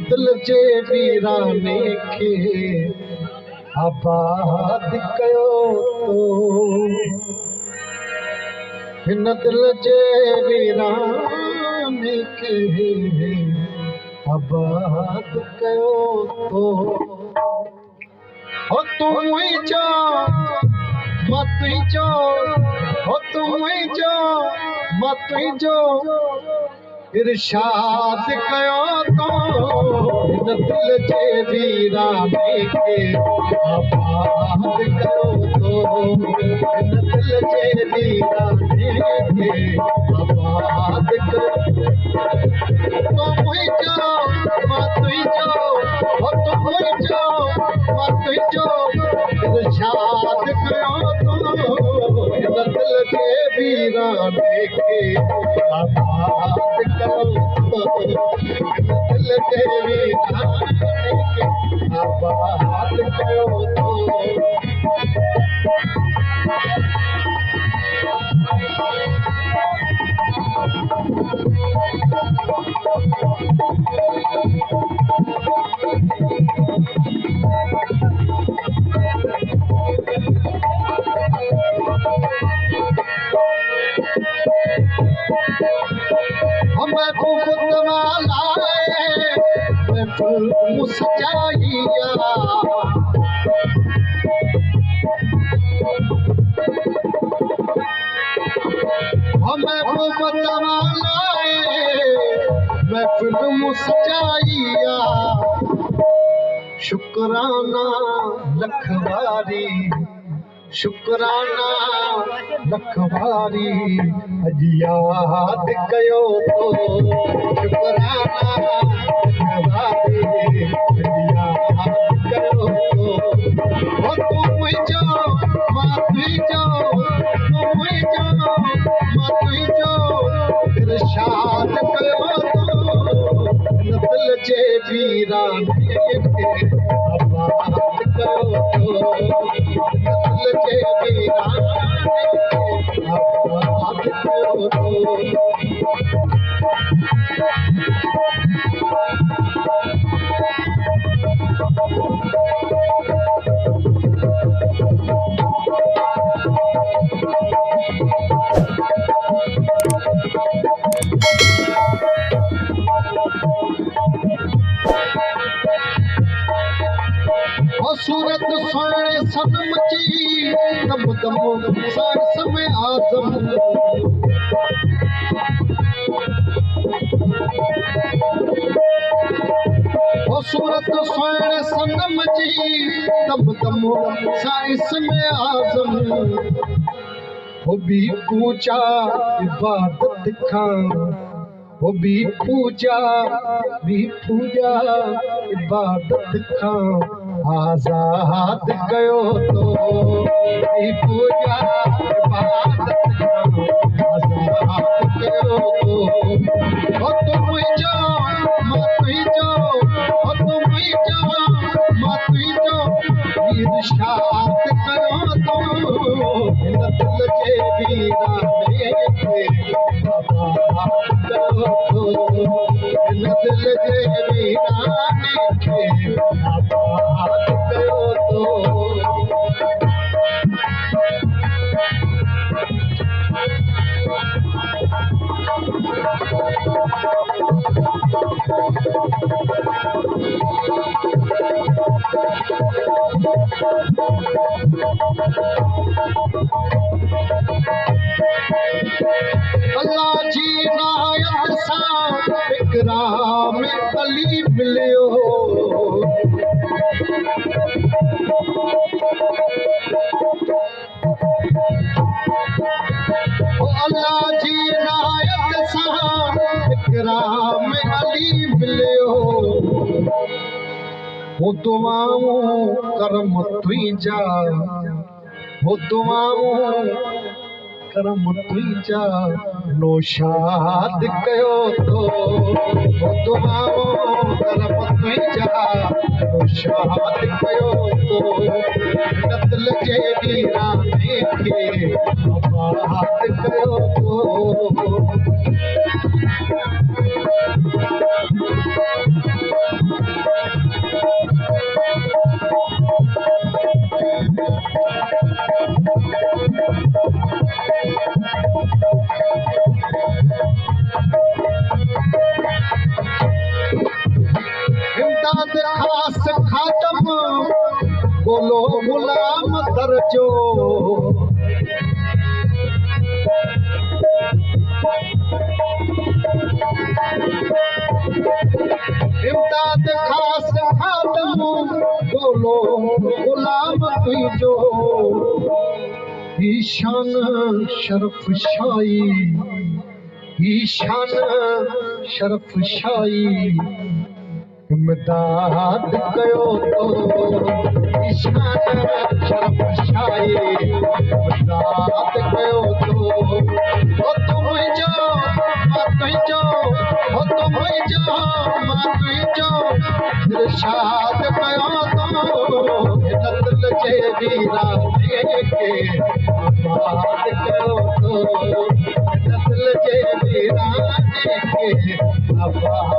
दिल जे वीराने खे आबाद कयो तो हिन दिल जे वीराने खे आबाद कयो तो हो तूं ही चो मत ही चो हो तूं ही चो मत ही चो इरशाद कयो तो हिन दिल जे वीराने खे आबाद कयो तो हिन दिल जे वीराने खे आबाद कयो तो मुई जो मत ही जो हो तो मुई जो मत ही जो इरशाद कयो तो हिन दिल जे वीराने खे आबाद दिल जे वीराने खे आबाद कयो तो मुस्काइया महबूब तवालाए महफिल मुस्काइया शुक्राना लखवारी शुक्राना लखवारी अज याद कयो तो शुक्राना लखवारी अज याद कयो तो हो तू मुझो मां तुझो तू मुझो मां तुझो इरशाद कयो तो हिन दिल जे वीराने खे आबाद कयो तो दिल जे वीराने खे आबाद कयो तो सूरत सोने सनम जी दम दम सांस में आज़म ओ सूरत सोने सनम जी दम दम सांस में आज़म हो भी पूजा इबादत खां हो भी पूजा इबादत खां आजाद कयो तो पूजा इबादत आजाद कयो तो हो तू मुझो मां तुझो हो तू मुझो मां तुझो इरशाद कयो तो हिन दिल जे वीराने खे आबाद कयो तो हिन दिल जे वीराने खे आबाद कयो तो अल्लाह जी नायत सां इकराम अली मिलियो अल्लाह जी नायत सां इकराम अली मिलियो वो दुआऊं करम तुंहिंजा वो दुआऊं करम तुंहिंजा नौशाद कयो तो वो दुआऊं करम तुंहिंजा नौशाद कयो तो हिन दिल जे वीराने खे आबाद कयो तो जो ईशान शरफ शाही ईशान शरफ शाही इमदाद कयो तो ईशान शरफ शाही इमदाद कयो तो ओ तुम जो मां तुझो ओ तुम जो मां तुझो इरशाद कयो तो नस्ल जे वीराने के आबाद कयो तो नस्ल जे वीराने के आबाद